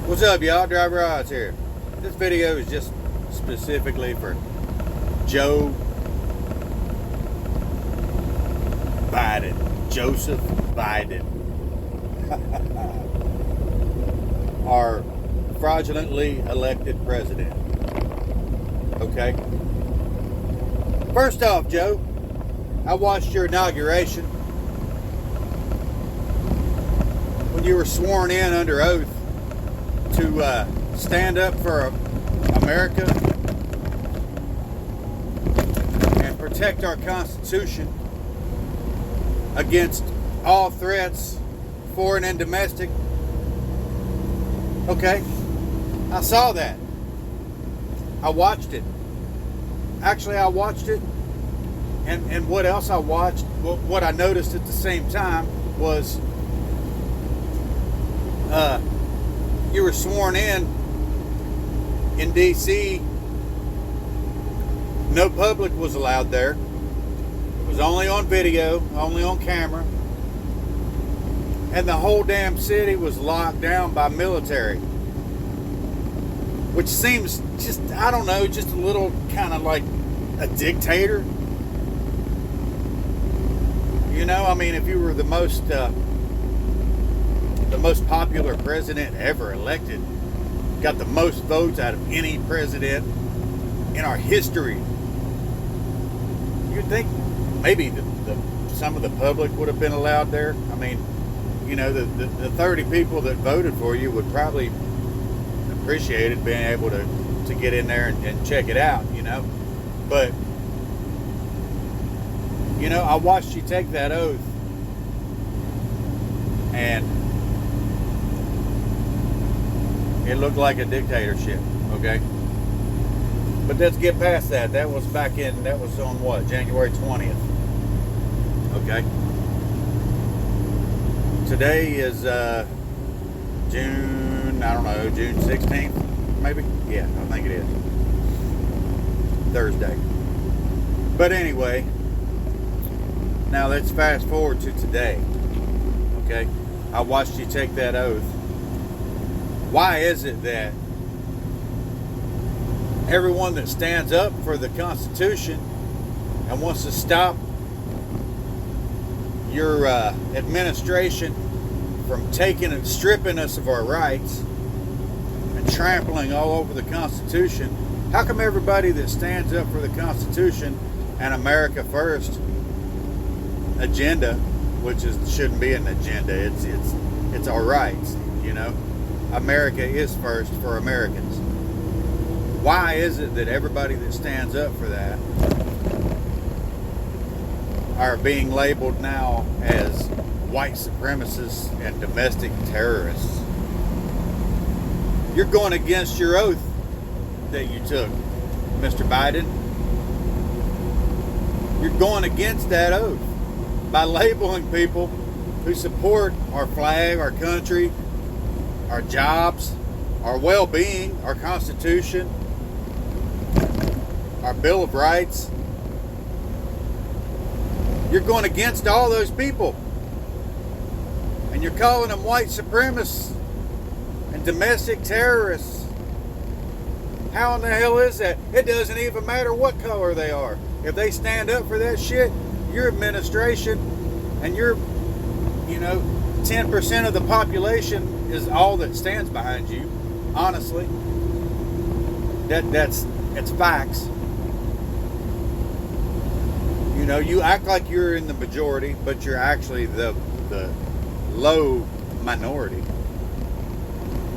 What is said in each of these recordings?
What's up, y'all? Driver Odds here. This video is just specifically for Joe Biden. Joseph Biden. Our fraudulently elected president. Okay? First off, Joe, I watched your inauguration when you were sworn in under oath to stand up for America and protect our Constitution against all threats, foreign and domestic. Okay, I saw that. I watched it. Actually, I watched it. And what else I watched, what I noticed at the same time was you were sworn in D.C. No public was allowed there. It was only on video, only on camera. And the whole damn city was locked down by military. Which seems just, I don't know, just a little kind of like a dictator. You know, I mean, if you were the most popular president ever elected, got the most votes out of any president in our history, you'd think maybe some of the public would have been allowed there. I mean, you know, the 30 people that voted for you would probably appreciate it, being able to get in there and check it out, you know. But, you know, I watched you take that oath, and it looked like a dictatorship, okay? But let's get past that. That was on what, January 20th, okay? Today is June 16th, maybe? Yeah, I think it is. Thursday. But anyway, now let's fast forward to today, okay? I watched you take that oath. Why is it that everyone that stands up for the Constitution and wants to stop your administration from taking and stripping us of our rights and trampling all over the Constitution, how come everybody that stands up for the Constitution and America First agenda, which shouldn't be an agenda, it's our rights, you know? America is first for Americans. Why is it that everybody that stands up for that are being labeled now as white supremacists and domestic terrorists? You're going against your oath that you took, Mr. Biden. You're going against that oath by labeling people who support our flag, our country, our jobs, our well-being, our Constitution, our Bill of Rights. You're going against all those people. And you're calling them white supremacists and domestic terrorists. How in the hell is that? It doesn't even matter what color they are. If they stand up for that shit, your administration and your, 10% of the population is all that stands behind you. Honestly, it's facts. You know, you act like you're in the majority, but you're actually the low minority.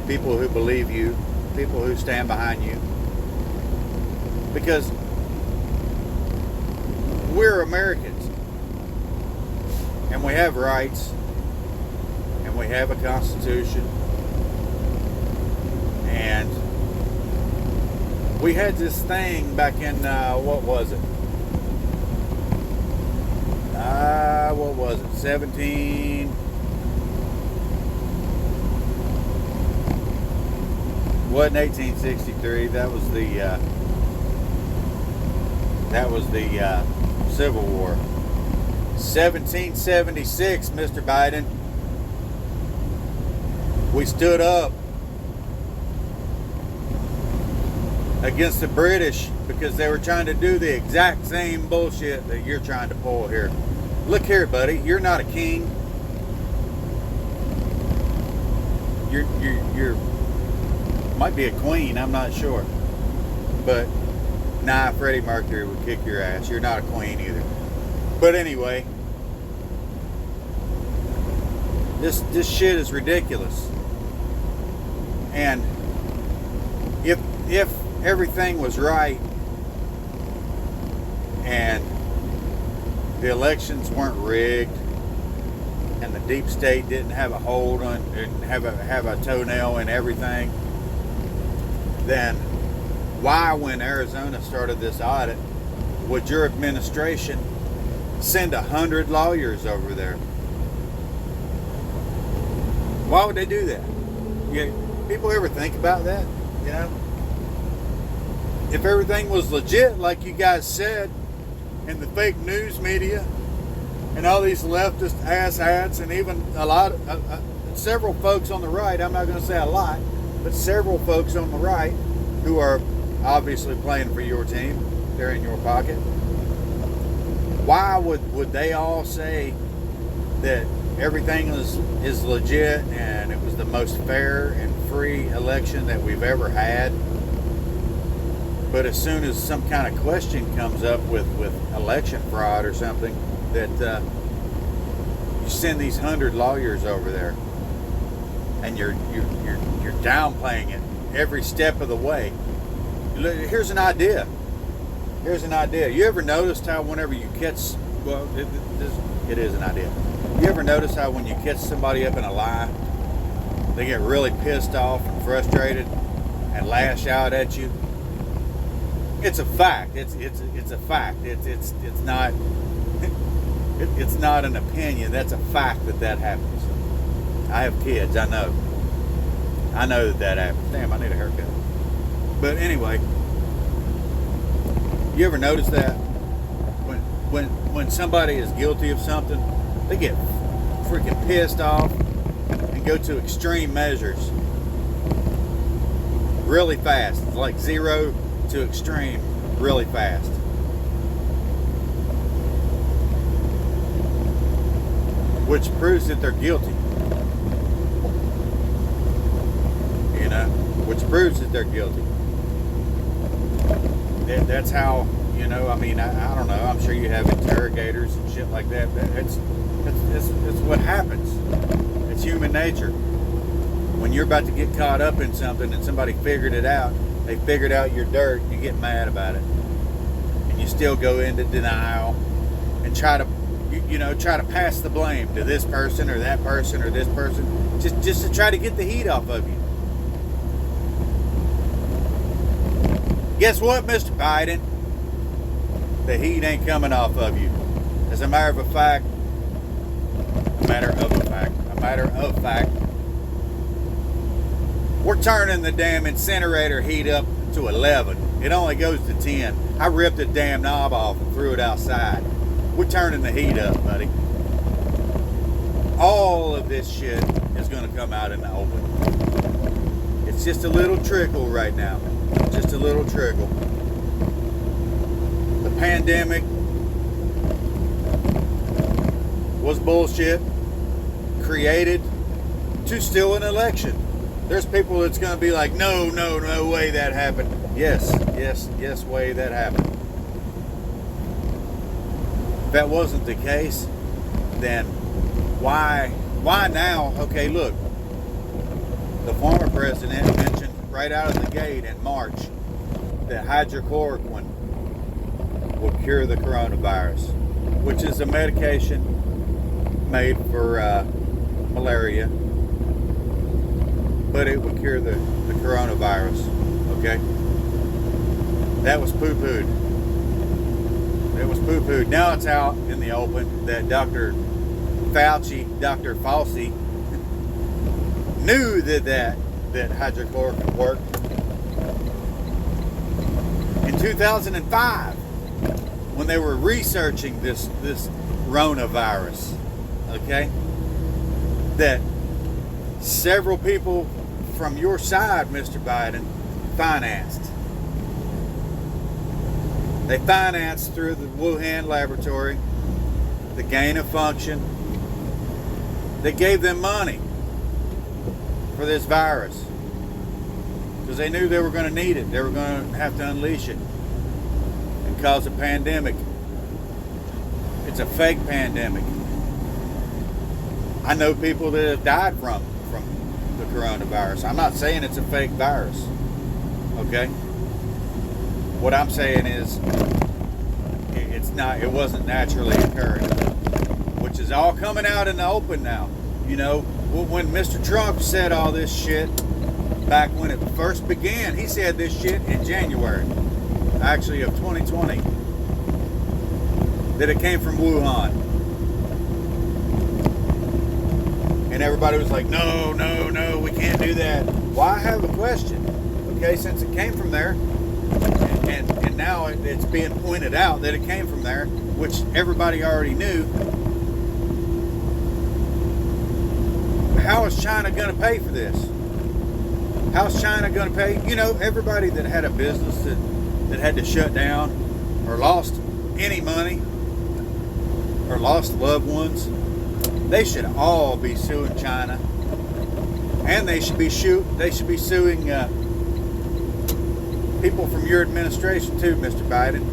People who believe you, people who stand behind you, because we're Americans, and we have rights, and we have a Constitution, and we had this thing back in, what was it? 17... Wasn't 1863. That was the Civil War. 1776, Mr. Biden. We stood up against the British because they were trying to do the exact same bullshit that you're trying to pull here. Look here, buddy, you're not a king. You're might be a queen, I'm not sure. But nah, Freddie Mercury would kick your ass. You're not a queen either. But anyway, this shit is ridiculous. And if everything was right and the elections weren't rigged and the deep state didn't have a hold on, didn't have a toenail in everything, then why, when Arizona started this audit, would your administration send 100 lawyers over there? Why would they do that? People ever think about that? You know, if everything was legit, like you guys said, in the fake news media, and all these leftist asshats, and even several folks on the right, I'm not going to say a lot, but several folks on the right who are obviously playing for your team, they're in your pocket. Why would they all say that everything is legit and it was the most fair and free election that we've ever had? But as soon as some kind of question comes up with election fraud or something, that you send these 100 lawyers over there, and you're downplaying it every step of the way. Here's an idea. You ever noticed how whenever you catch, well, it is an idea. You ever notice how when you catch somebody up in a lie, they get really pissed off and frustrated and lash out at you? It's a fact. It's a fact. It's not it's not an opinion. That's a fact that happens. I have kids. I know that happens. Damn, I need a haircut. But anyway, you ever notice that when somebody is guilty of something, they get freaking pissed off and go to extreme measures really fast. It's like 0 to extreme really fast. Which proves that they're guilty. You know, which proves that they're guilty. That's how, you know, I mean, I don't know, I'm sure you have interrogators and shit like that. It's what happens. It's human nature. When you're about to get caught up in something and somebody figured it out, they figured out your dirt, you get mad about it. And you still go into denial and try to pass the blame to this person or that person or this person, just to try to get the heat off of you. Guess what, Mr. Biden? The heat ain't coming off of you. As a matter of fact, we're turning the damn incinerator heat up to 11. It only goes to 10. I ripped the damn knob off and threw it outside. We're turning the heat up, buddy. All of this shit is going to come out in the open. It's just a little trickle right now. Just a little trickle. The pandemic was bullshit, created to steal an election. There's people that's going to be like, no way that happened. Yes, way that happened. If that wasn't the case, then why now? Okay, look, the former president mentioned right out of the gate in March that hydrochloroquine will cure the coronavirus, which is a medication made for malaria, but it would cure the coronavirus. Okay, that was poo-pooed. Now it's out in the open that Dr. Fauci knew that hydrochloroquine worked in 2005 when they were researching this coronavirus. Okay, that several people from your side, Mr. Biden, financed. They financed through the Wuhan laboratory the gain of function. They gave them money for this virus because they knew they were going to need it. They were going to have to unleash it and cause a pandemic. It's a fake pandemic. I know people that have died from the coronavirus. I'm not saying it's a fake virus. Okay? What I'm saying is it wasn't naturally occurring, which is all coming out in the open now. You know, when Mr. Trump said all this shit back when it first began, he said this shit in January, actually, of 2020, that it came from Wuhan. And everybody was like, no, we can't do that. Well, I have a question. Okay, since it came from there, and now it's being pointed out that it came from there, which everybody already knew, how is China going to pay for this? How's China going to pay? You know, everybody that had a business that had to shut down or lost any money or lost loved ones, they should all be suing China, and they should be suing people from your administration too, Mr. Biden,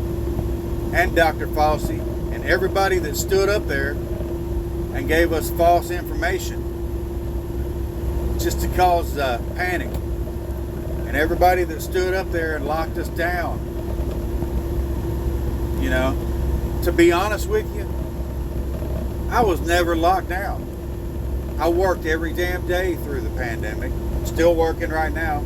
and Dr. Fauci, and everybody that stood up there and gave us false information just to cause panic, and everybody that stood up there and locked us down. You know, to be honest with you, I was never locked down. I worked every damn day through the pandemic. Still working right now.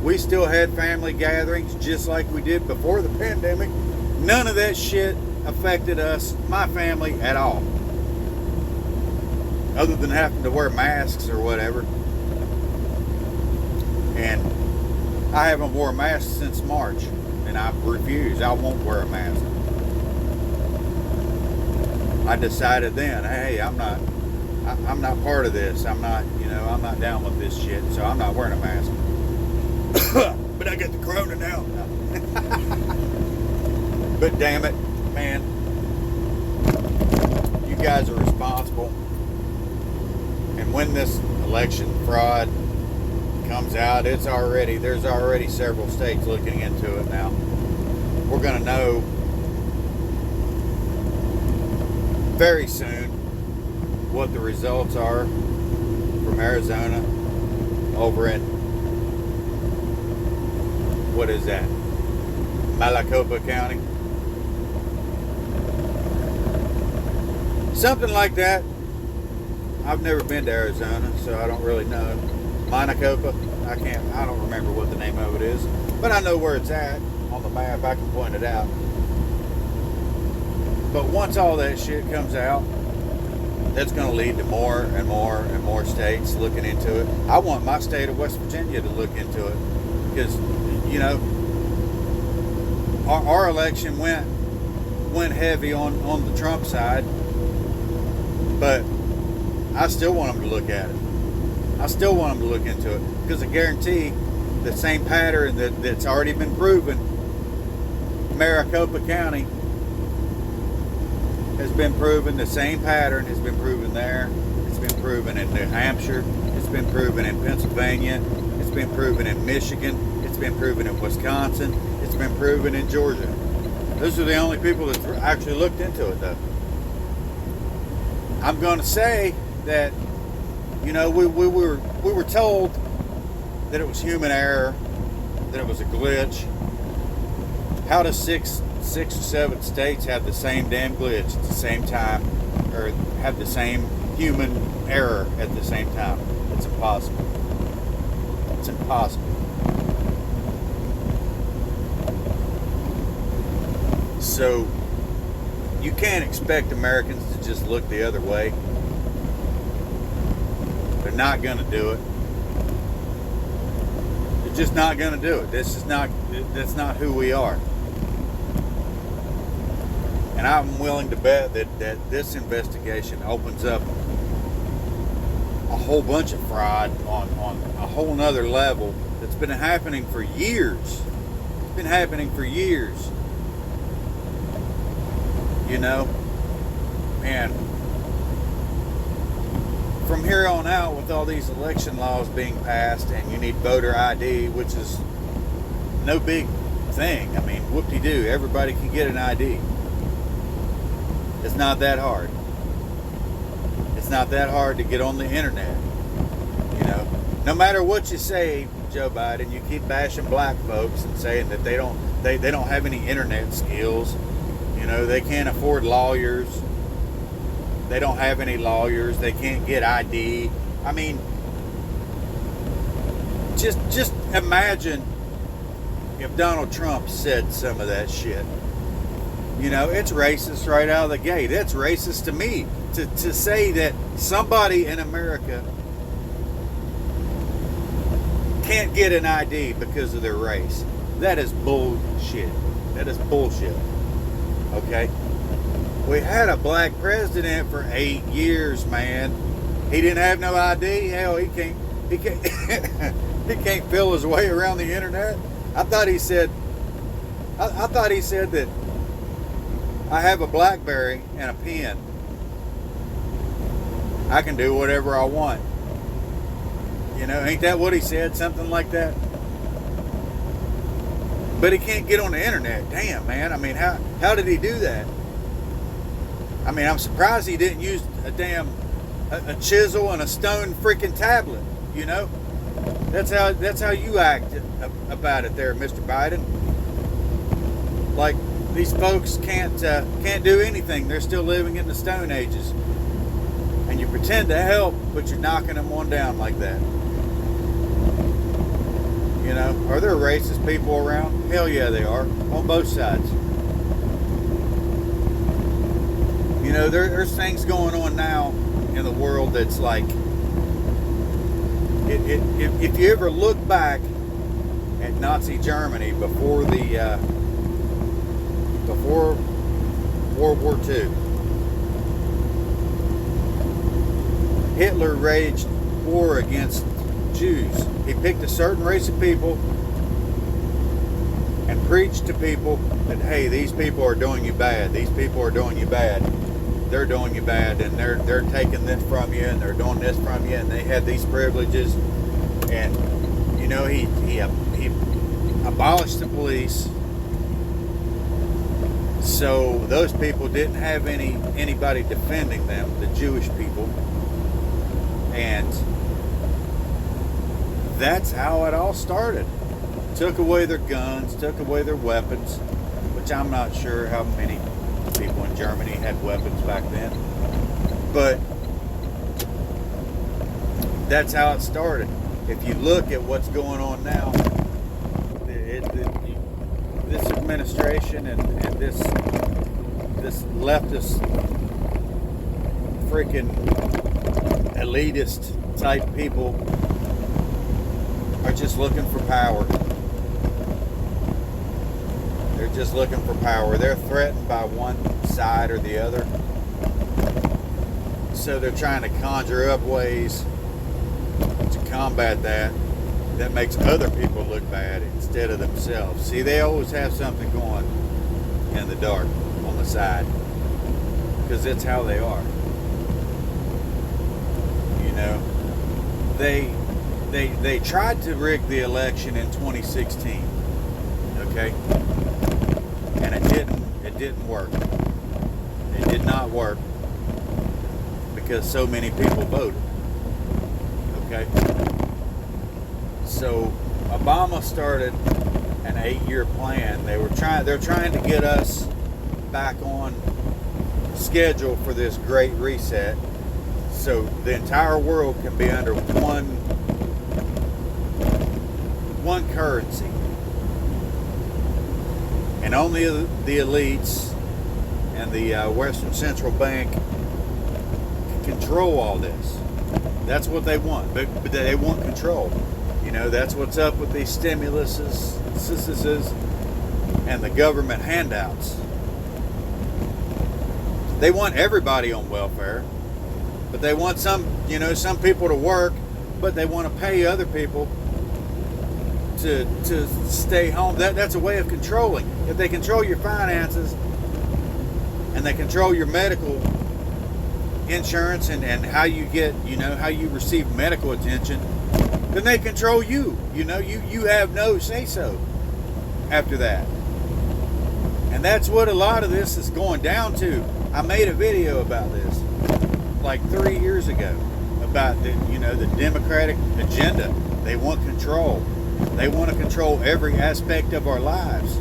We still had family gatherings just like we did before the pandemic. None of that shit affected us, my family, at all. Other than having to wear masks or whatever. And I haven't worn a mask since March. And I refuse. I won't wear a mask. I decided then, hey, I'm not part of this. I'm not down with this shit, so I'm not wearing a mask. But I get the corona now. But damn it, man, you guys are responsible. And when this election fraud comes out, there's already several states looking into it now. We're going to know very soon what the results are from Arizona over in, what is that, Maricopa County, something like that. I've never been to Arizona, so I don't really know. Maricopa, I don't remember what the name of it is, but I know where it's at on the map. I can point it out. But once all that shit comes out, that's going to lead to more and more and more states looking into it. I want my state of West Virginia to look into it because, you know, our election went heavy on the Trump side, but I still want them to look at it. I still want them to look into it because I guarantee the same pattern that's already been proven. Maricopa County has been proven, the same pattern has been proven there. It's been proven in New Hampshire. It's been proven in Pennsylvania. It's been proven in Michigan. It's been proven in Wisconsin. It's been proven in Georgia. Those are the only people that actually looked into it, though. I'm going to say that, you know, we were told that it was human error, that it was a glitch. How does six or seven states have the same damn glitch at the same time, or have the same human error at the same time? It's impossible. It's impossible. So you can't expect Americans to just look the other way. They're not going to do it. They're just not going to do it. That's not who we are. And I'm willing to bet that this investigation opens up a whole bunch of fraud on a whole nother level that's been happening for years. It's been happening for years. you know. And from here on out, with all these election laws being passed, and you need voter ID, which is no big thing. I mean, whoop-de-doo, everybody can get an ID. It's not that hard. It's not that hard to get on the internet. You know, no matter what you say, Joe Biden, you keep bashing black folks and saying that they don't have any internet skills. You know, they can't afford lawyers. They don't have any lawyers. They can't get ID. I mean, just imagine if Donald Trump said some of that shit. You know, it's racist right out of the gate. It's racist to me to say that somebody in America can't get an ID because of their race. That is bullshit. That is bullshit. Okay? We had a black president for 8 years, man. He didn't have no ID. Hell, he can't he can't feel his way around the internet. I thought he said that I have a BlackBerry and a pen. I can do whatever I want. You know, ain't that what he said? Something like that. But he can't get on the internet. Damn, man. I mean, how did he do that? I mean, I'm surprised he didn't use a chisel and a stone freaking tablet. You know, that's how you act about it, there, Mr. Biden. Like, these folks can't do anything. They're still living in the Stone Ages, and you pretend to help, but you're knocking them on down like that. You know, are there racist people around? Hell yeah, they are, on both sides. You know, there's things going on now in the world that's like, if you ever look back at Nazi Germany before World War II, Hitler waged war against Jews. He picked a certain race of people and preached to people that, hey, these people are doing you bad. These people are doing you bad. They're doing you bad, and they're taking this from you, and they're doing this from you, and they had these privileges. And you know, he abolished the police, so those people didn't have anybody defending them, the Jewish people. And that's how it all started. Took away their guns, took away their weapons, which I'm not sure how many people in Germany had weapons back then. But that's how it started. If you look at what's going on now, this administration and this leftist freaking elitist type people are just looking for power. They're just looking for power. They're threatened by one side or the other. So they're trying to conjure up ways to combat that makes other people look bad instead of themselves. See, they always have something going in the dark on the side, because that's how they are. You know, they tried to rig the election in 2016, okay, and it didn't work. It did not work because so many people voted. Okay, so Obama started an 8-year plan. They're trying to get us back on schedule for this great reset, so the entire world can be under one currency, and only the elites and the Western Central Bank can control all this. That's what they want, but they want control. You know, that's what's up with these stimuluses and the government handouts. They want everybody on welfare, but they want some people to work, but they want to pay other people to stay home. That's a way of controlling. If they control your finances, and they control your medical insurance and how you get, how you receive medical attention, then they control you. You have no say-so after that. And that's what a lot of this is going down to. I made a video about this like 3 years ago about the Democratic agenda. They want control. They want to control every aspect of our lives.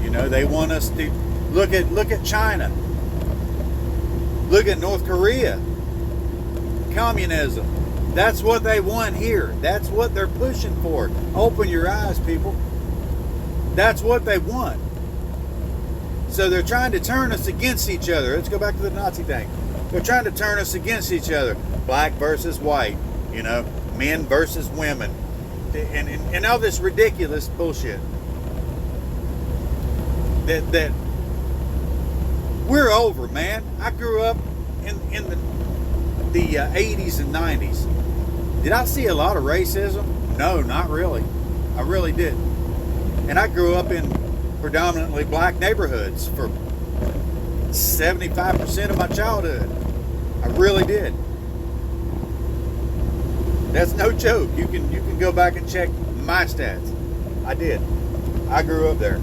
They want us to look at China. Look at North Korea. Communism. That's what they want here. That's what they're pushing for. Open your eyes, people. That's what they want. So they're trying to turn us against each other. Let's go back to the Nazi thing. They're trying to turn us against each other. Black versus white. Men versus women. And all this ridiculous bullshit. That we're over, man. I grew up in the 80s and 90s. Did I see a lot of racism? No, not really. I really didn't. And I grew up in predominantly black neighborhoods for 75% of my childhood. I really did. That's no joke. You can go back and check my stats. I did. I grew up there.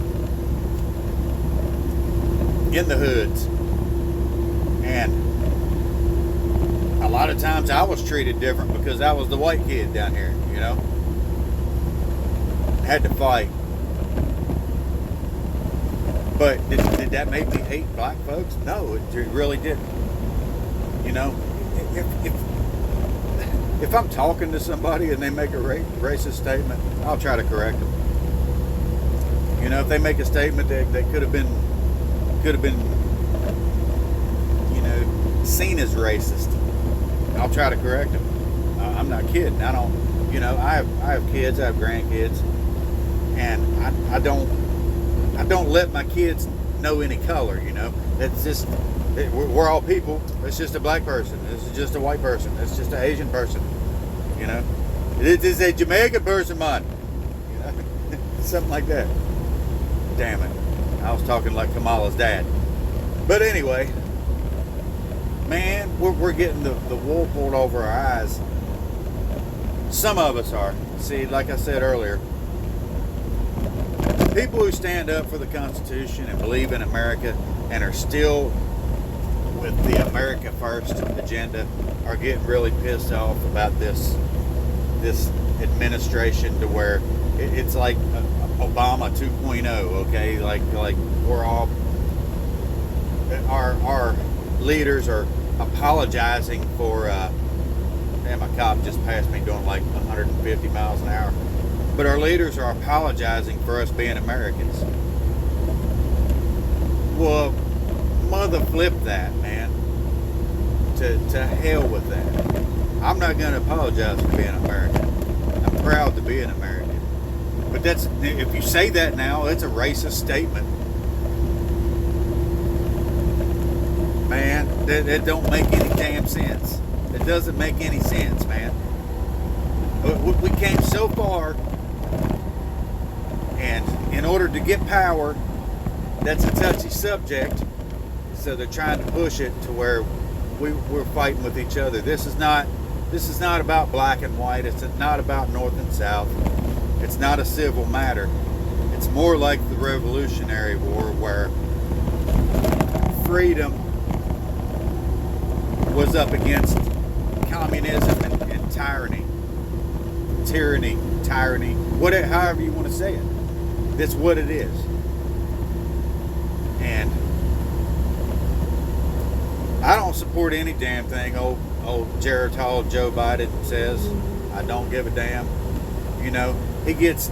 In the hoods. And a lot of times I was treated different because I was the white kid down here, Had to fight. But did that make me hate black folks? No, it really didn't. If I'm talking to somebody and they make a racist statement, I'll try to correct them. If they make a statement that could have been seen as racist, I'll try to correct them. I'm not kidding. I don't, I have kids, I have grandkids, and I don't let my kids know any color. That's just, we're all people. It's just a black person. This is just a white person. It's just an Asian person. It is a Jamaican person, man. Something like that. Damn it. I was talking like Kamala's dad. But anyway, man, we're getting the wool pulled over our eyes. Some of us are. See, like I said earlier, people who stand up for the Constitution and believe in America and are still with the America First agenda are getting really pissed off about this administration, to where it's like Obama 2.0, okay? Like we're all, our leaders are apologizing for, my cop just passed me doing like 150 miles an hour. But our leaders are apologizing for us being Americans. Well, mother flip that, man. To hell with that. I'm not going to apologize for being American. I'm proud to be an American. But if you say that now, it's a racist statement. Man, that don't make any damn sense. It doesn't make any sense, man. We came so far, and in order to get power, that's a touchy subject, so they're trying to push it to where we're fighting with each other. This is not about black and white. It's not about North and South. It's not a civil matter. It's more like the Revolutionary War, where freedom was up against communism and tyranny, however you want to say it. That's what it is. And I don't support any damn thing old Geritol Joe Biden says. I don't give a damn. He gets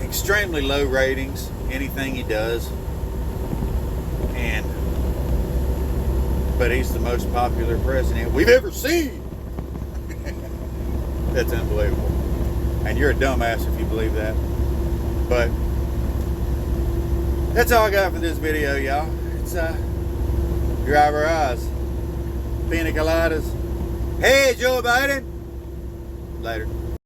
extremely low ratings, anything he does. But he's the most popular president we've ever seen. That's unbelievable. And you're a dumbass if you believe that. But that's all I got for this video, y'all. It's drive our eyes. Pina coladas. Hey, Joe Biden. Later.